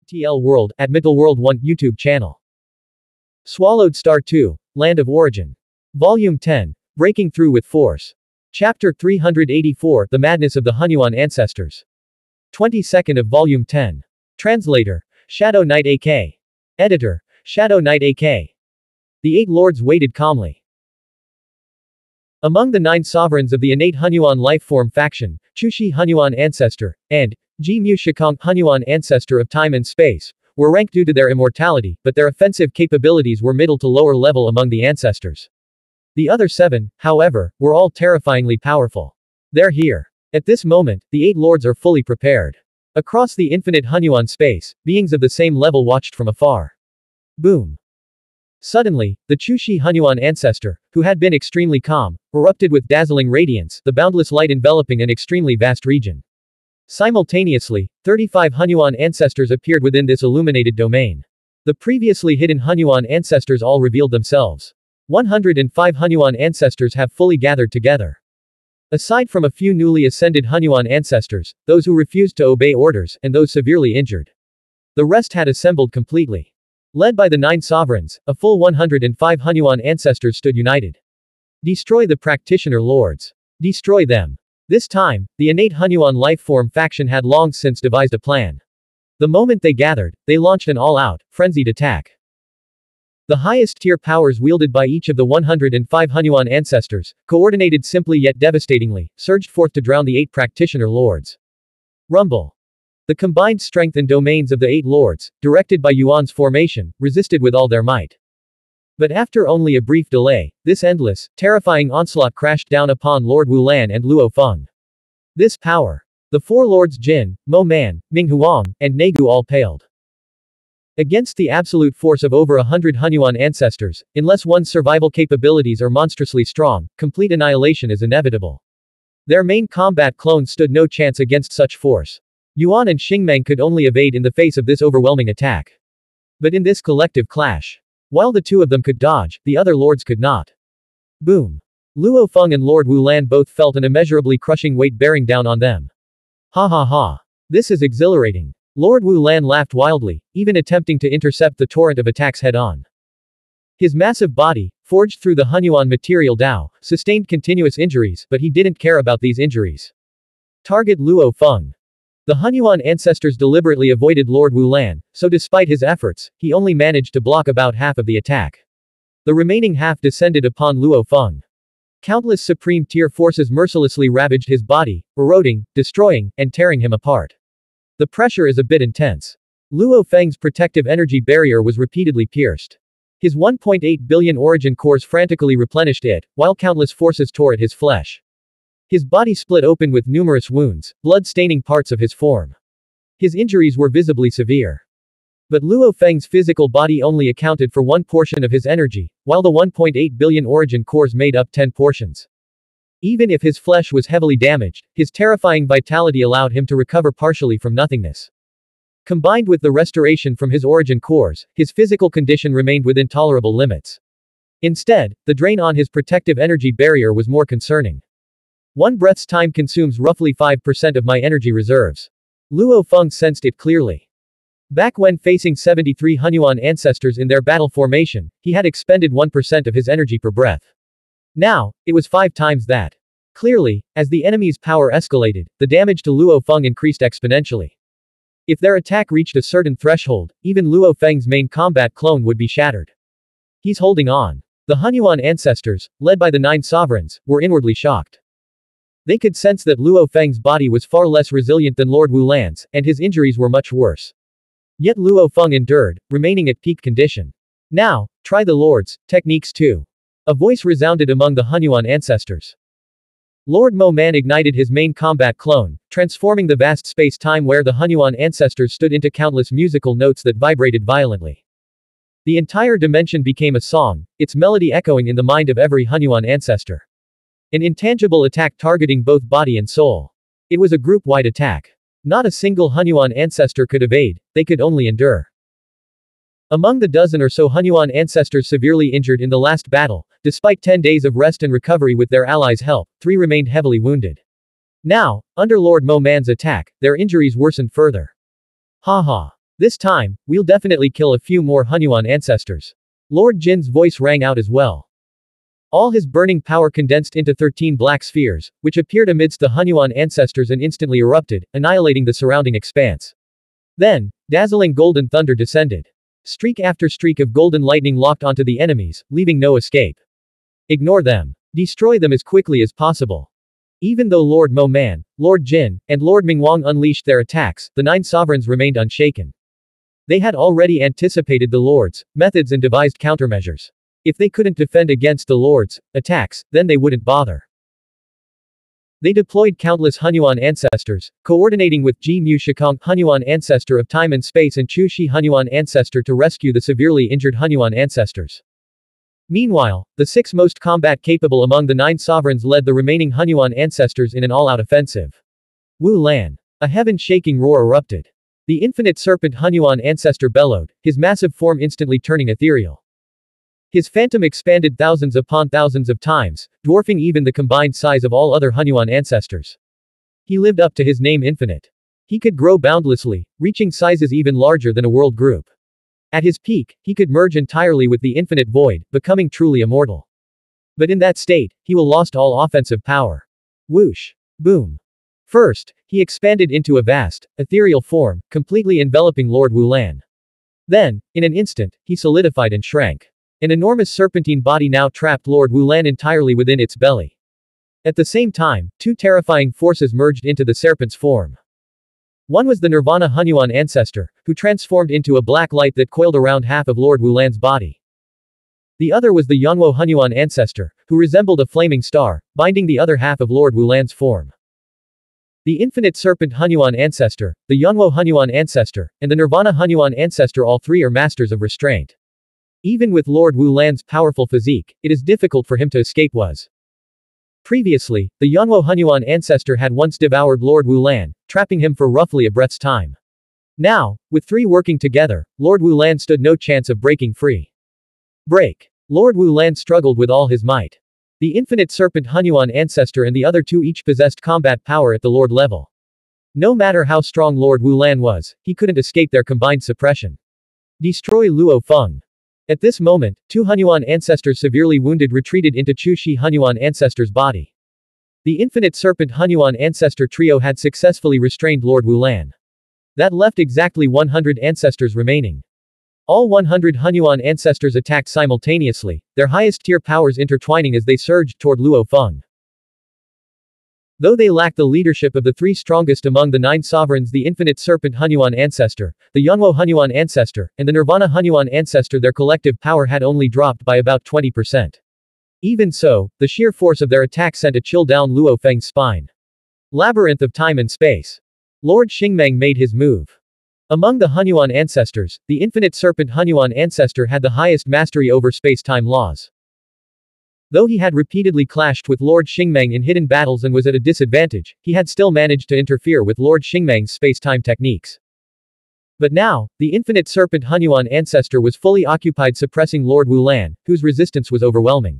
TL World at Mittal World 1 YouTube channel. Swallowed Star 2, Land of Origin. Volume 10, Breaking Through with Force. Chapter 384, The Madness of the Xuanhuan Ancestors. 22nd of Volume 10. Translator, Shadow Knight AK. Editor, Shadow Knight AK. The 8 lords waited calmly. Among the 9 sovereigns of the innate Xuanhuan lifeform faction, Chushi Xuanhuan Ancestor, and Ji Mu Shikong Xuanhuan Ancestor of Time and Space, were ranked due to their immortality, but their offensive capabilities were middle to lower level among the ancestors. The other 7, however, were all terrifyingly powerful. They're here. At this moment, the 8 lords are fully prepared. Across the infinite Xuanhuan space, beings of the same level watched from afar. Boom. Suddenly, the Chushi Xuanhuan ancestor, who had been extremely calm, erupted with dazzling radiance, the boundless light enveloping an extremely vast region. Simultaneously, 35 Xuanhuan ancestors appeared within this illuminated domain. The previously hidden Xuanhuan ancestors all revealed themselves. 105 Xuanhuan ancestors have fully gathered together. Aside from a few newly ascended Xuanhuan ancestors, those who refused to obey orders, and those severely injured. The rest had assembled completely. Led by the 9 sovereigns, a full 105 Xuanhuan ancestors stood united. Destroy the practitioner lords. Destroy them. This time, the innate Xuanhuan lifeform faction had long since devised a plan. The moment they gathered, they launched an all-out, frenzied attack. The highest tier powers wielded by each of the 105 Xuanhuan ancestors, coordinated simply yet devastatingly, surged forth to drown the 8 practitioner lords. Rumble. The combined strength and domains of the 8 lords, directed by Yuan's formation, resisted with all their might. But after only a brief delay, this endless, terrifying onslaught crashed down upon Lord Wulan and Luo Feng. This power. The 4 lords Jin, Mo Man, Ming Huang, and Negu all paled. Against the absolute force of over 100 Xuanhuan ancestors, unless one's survival capabilities are monstrously strong, complete annihilation is inevitable. Their main combat clones stood no chance against such force. Yuan and Xingmeng could only evade in the face of this overwhelming attack. But in this collective clash, while the 2 of them could dodge, the other lords could not. Boom. Luo Feng and Lord Wulan both felt an immeasurably crushing weight bearing down on them. Ha ha ha. This is exhilarating. Lord Wulan laughed wildly, even attempting to intercept the torrent of attacks head-on. His massive body, forged through the Xuanhuan material Dao, sustained continuous injuries, but he didn't care about these injuries. Target Luo Feng. The Xuanhuan ancestors deliberately avoided Lord Wulan, so despite his efforts, he only managed to block about half of the attack. The remaining half descended upon Luo Feng. Countless supreme tier forces mercilessly ravaged his body, eroding, destroying, and tearing him apart. The pressure is a bit intense. Luo Feng's protective energy barrier was repeatedly pierced. His 1.8 billion origin cores frantically replenished it, while countless forces tore at his flesh. His body split open with numerous wounds, blood staining parts of his form. His injuries were visibly severe. But Luo Feng's physical body only accounted for 1 portion of his energy, while the 1.8 billion origin cores made up 10 portions. Even if his flesh was heavily damaged, his terrifying vitality allowed him to recover partially from nothingness. Combined with the restoration from his origin cores, his physical condition remained within tolerable limits. Instead, the drain on his protective energy barrier was more concerning. 1 breath's time consumes roughly 5% of my energy reserves. Luo Feng sensed it clearly. Back when facing 73 Xuanhuan ancestors in their battle formation, he had expended 1% of his energy per breath. Now, it was 5 times that. Clearly, as the enemy's power escalated, the damage to Luo Feng increased exponentially. If their attack reached a certain threshold, even Luo Feng's main combat clone would be shattered. He's holding on. The Xuanhuan ancestors, led by the 9 sovereigns, were inwardly shocked. They could sense that Luo Feng's body was far less resilient than Lord Wulan's, and his injuries were much worse. Yet Luo Feng endured, remaining at peak condition. Now, try the lords' techniques too. A voice resounded among the Xuanhuan ancestors. Lord Mo Man ignited his main combat clone, transforming the vast space-time where the Xuanhuan ancestors stood into countless musical notes that vibrated violently. The entire dimension became a song, its melody echoing in the mind of every Xuanhuan ancestor. An intangible attack targeting both body and soul. It was a group-wide attack. Not a single Xuanhuan ancestor could evade, they could only endure. Among the dozen or so Xuanhuan ancestors severely injured in the last battle, despite 10 days of rest and recovery with their allies' help, 3 remained heavily wounded. Now, under Lord Mo Man's attack, their injuries worsened further. Ha ha. This time, we'll definitely kill a few more Hunyuan ancestors. Lord Jin's voice rang out as well. All his burning power condensed into 13 black spheres, which appeared amidst the Hunyuan ancestors and instantly erupted, annihilating the surrounding expanse. Then, dazzling golden thunder descended. Streak after streak of golden lightning locked onto the enemies, leaving no escape. Ignore them. Destroy them as quickly as possible. Even though Lord Mo Man, Lord Jin, and Lord Mingwang unleashed their attacks, the 9 sovereigns remained unshaken. They had already anticipated the Lord's methods and devised countermeasures. If they couldn't defend against the Lord's attacks, then they wouldn't bother. They deployed countless Hunyuan ancestors, coordinating with Ji Mu Shikong, Hunyuan ancestor of time and space, and Chu Shi Hunyuan ancestor to rescue the severely injured Hunyuan ancestors. Meanwhile, the 6 most combat-capable among the 9 sovereigns led the remaining Hunyuan ancestors in an all-out offensive. Wu Lan. A heaven-shaking roar erupted. The infinite serpent Hunyuan ancestor bellowed, his massive form instantly turning ethereal. His phantom expanded thousands upon thousands of times, dwarfing even the combined size of all other Hunyuan ancestors. He lived up to his name Infinite. He could grow boundlessly, reaching sizes even larger than a world group. At his peak, he could merge entirely with the infinite void, becoming truly immortal. But in that state, he will lost all offensive power. Whoosh. Boom. First, he expanded into a vast, ethereal form, completely enveloping Lord Wu Lan. Then, in an instant, he solidified and shrank. An enormous serpentine body now trapped Lord Wu Lan entirely within its belly. At the same time, 2 terrifying forces merged into the serpent's form. One was the Nirvana Hunyuan ancestor, who transformed into a black light that coiled around half of Lord Wu Lan's body. The other was the Yanwo Hunyuan ancestor, who resembled a flaming star, binding the other half of Lord Wu Lan's form. The infinite serpent Hunyuan ancestor, the Yanwo Hunyuan ancestor, and the Nirvana Hunyuan ancestor, all 3 are masters of restraint. Even with Lord Wu Lan's powerful physique, it is difficult for him to escape was. Previously, the Yanwo Hunyuan ancestor had once devoured Lord Wu Lan, trapping him for roughly a breath's time. Now, with 3 working together, Lord Wu Lan stood no chance of breaking free. Break. Lord Wu Lan struggled with all his might. The infinite serpent Hunyuan ancestor and the other 2 each possessed combat power at the Lord level. No matter how strong Lord Wu Lan was, he couldn't escape their combined suppression. Destroy Luo Feng. At this moment, 2 Hunyuan ancestors severely wounded retreated into Chu Shi Hunyuan ancestor's body. The infinite serpent Hunyuan ancestor trio had successfully restrained Lord Wu Lan. That left exactly 100 ancestors remaining. All 100 Hunyuan ancestors attacked simultaneously, their highest tier powers intertwining as they surged toward Luo Feng. Though they lacked the leadership of the 3 strongest among the 9 sovereigns, the infinite serpent Hunyuan ancestor, the Yanwo Hunyuan ancestor, and the Nirvana Hunyuan ancestor, their collective power had only dropped by about 20%. Even so, the sheer force of their attack sent a chill down Luo Feng's spine. Labyrinth of time and space. Lord Xingmeng made his move. Among the Hunyuan ancestors, the infinite serpent Hunyuan ancestor had the highest mastery over space-time laws. Though he had repeatedly clashed with Lord Xingmeng in hidden battles and was at a disadvantage, he had still managed to interfere with Lord Xingmeng's space-time techniques. But now, the infinite serpent Hunyuan ancestor was fully occupied suppressing Lord Wu Lan, whose resistance was overwhelming.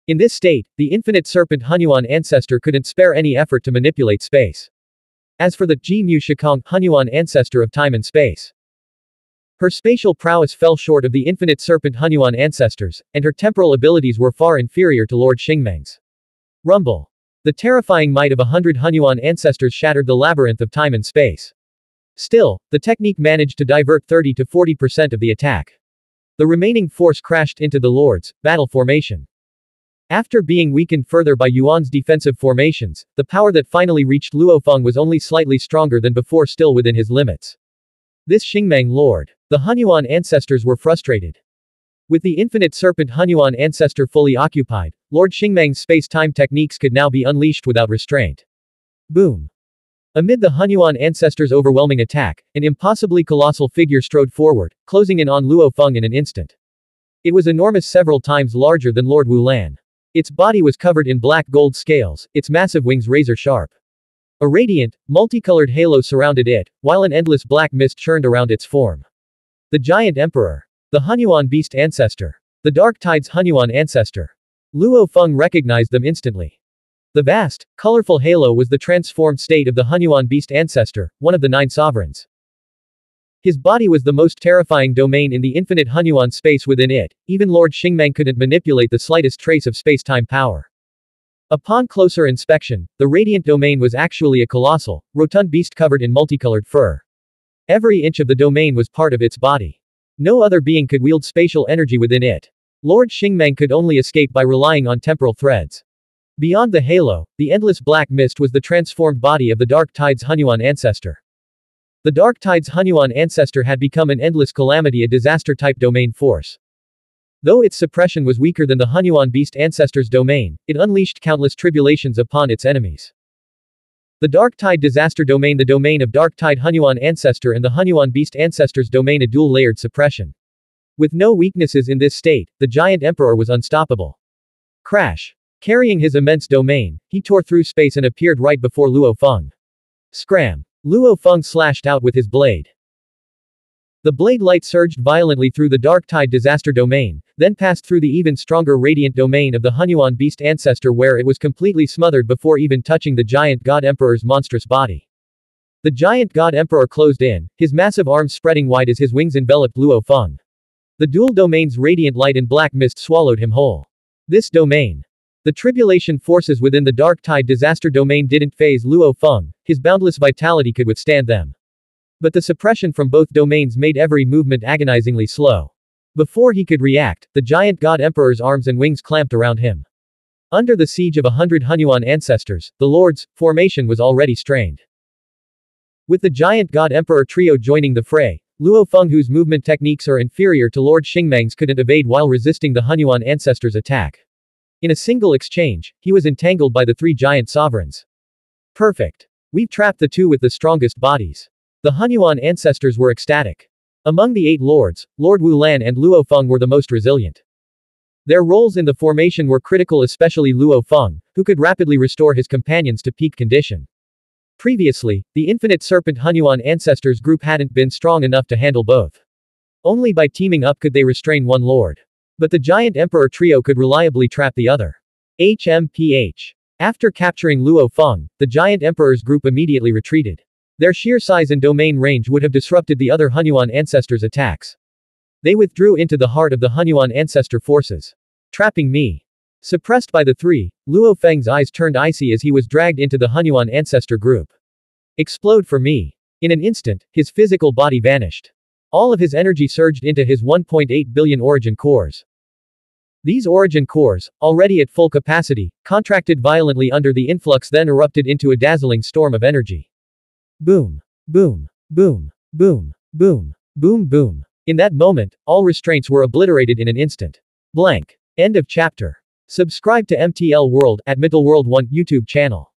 In this state, the infinite serpent Hunyuan ancestor couldn't spare any effort to manipulate space. As for the Ji Mu Shikong Hunyuan ancestor of time and space, her spatial prowess fell short of the infinite serpent Hunyuan ancestors, and her temporal abilities were far inferior to Lord Xingmeng's. Rumble. The terrifying might of 100 Hunyuan ancestors shattered the labyrinth of time and space. Still, the technique managed to divert 30 to 40% of the attack. The remaining force crashed into the Lord's battle formation. After being weakened further by Yuan's defensive formations, the power that finally reached Luo Feng was only slightly stronger than before, still within his limits. This Xingmeng Lord. The Hunyuan ancestors were frustrated. With the infinite serpent Hunyuan ancestor fully occupied, Lord Xingmeng's space-time techniques could now be unleashed without restraint. Boom. Amid the Hunyuan ancestor's overwhelming attack, an impossibly colossal figure strode forward, closing in on Luo Feng in an instant. It was enormous, several times larger than Lord Wu Lan. Its body was covered in black gold scales, its massive wings razor sharp. A radiant, multicolored halo surrounded it, while an endless black mist churned around its form. The Giant Emperor. The Hunyuan Beast Ancestor. The Dark Tide's Hunyuan Ancestor. Luo Feng recognized them instantly. The vast, colorful halo was the transformed state of the Hunyuan Beast Ancestor, one of the 9 sovereigns. His body was the most terrifying domain in the infinite Hunyuan space within it, even Lord Xingmeng couldn't manipulate the slightest trace of space-time power. Upon closer inspection, the radiant domain was actually a colossal, rotund beast covered in multicolored fur. Every inch of the domain was part of its body. No other being could wield spatial energy within it. Lord Xingmeng could only escape by relying on temporal threads. Beyond the halo, the endless black mist was the transformed body of the Dark Tide's Hunyuan ancestor. The Dark Tide's Hunyuan ancestor had become an endless calamity, a disaster-type domain force. Though its suppression was weaker than the Hunyuan beast ancestor's domain, it unleashed countless tribulations upon its enemies. The Dark Tide disaster domain, the domain of Dark Tide Hunyuan ancestor and the Hunyuan beast ancestor's domain, a dual-layered suppression. With no weaknesses in this state, the giant emperor was unstoppable. Crash. Carrying his immense domain, he tore through space and appeared right before Luo Feng. Scram. Luo Feng slashed out with his blade. The blade light surged violently through the Dark Tide disaster domain, then passed through the even stronger radiant domain of the Hunyuan beast ancestor, where it was completely smothered before even touching the giant god emperor's monstrous body. The giant god emperor closed in, his massive arms spreading wide as his wings enveloped Luo Feng. The dual domain's radiant light and black mist swallowed him whole. This domain. The tribulation forces within the Dark Tide disaster domain didn't faze Luo Feng, his boundless vitality could withstand them. But the suppression from both domains made every movement agonizingly slow. Before he could react, the giant god emperor's arms and wings clamped around him. Under the siege of 100 Hunyuan ancestors, the Lord's formation was already strained. With the giant god emperor trio joining the fray, Luo Feng, whose movement techniques are inferior to Lord Xingmeng's, couldn't evade while resisting the Hunyuan ancestor's attack. In a single exchange, he was entangled by the three giant sovereigns. Perfect. We've trapped the two with the strongest bodies. The Hunyuan ancestors were ecstatic. Among the 8 lords, Lord Wulan and Luo Feng were the most resilient. Their roles in the formation were critical, especially Luo Feng, who could rapidly restore his companions to peak condition. Previously, the Infinite Serpent Hunyuan ancestors group hadn't been strong enough to handle both. Only by teaming up could they restrain one lord. But the giant emperor trio could reliably trap the other. HMPH. After capturing Luo Feng, the giant emperor's group immediately retreated. Their sheer size and domain range would have disrupted the other Hunyuan ancestors' attacks. They withdrew into the heart of the Hunyuan ancestor forces. Trapping me. Suppressed by the three, Luo Feng's eyes turned icy as he was dragged into the Hunyuan ancestor group. Explode for me. In an instant, his physical body vanished. All of his energy surged into his 1.8 billion origin cores. These origin cores, already at full capacity, contracted violently under the influx, then erupted into a dazzling storm of energy. Boom. Boom. Boom. Boom. Boom. Boom. Boom. In that moment, all restraints were obliterated in an instant. Blank. End of chapter. Subscribe to MTL World at Mittel World 1 YouTube channel.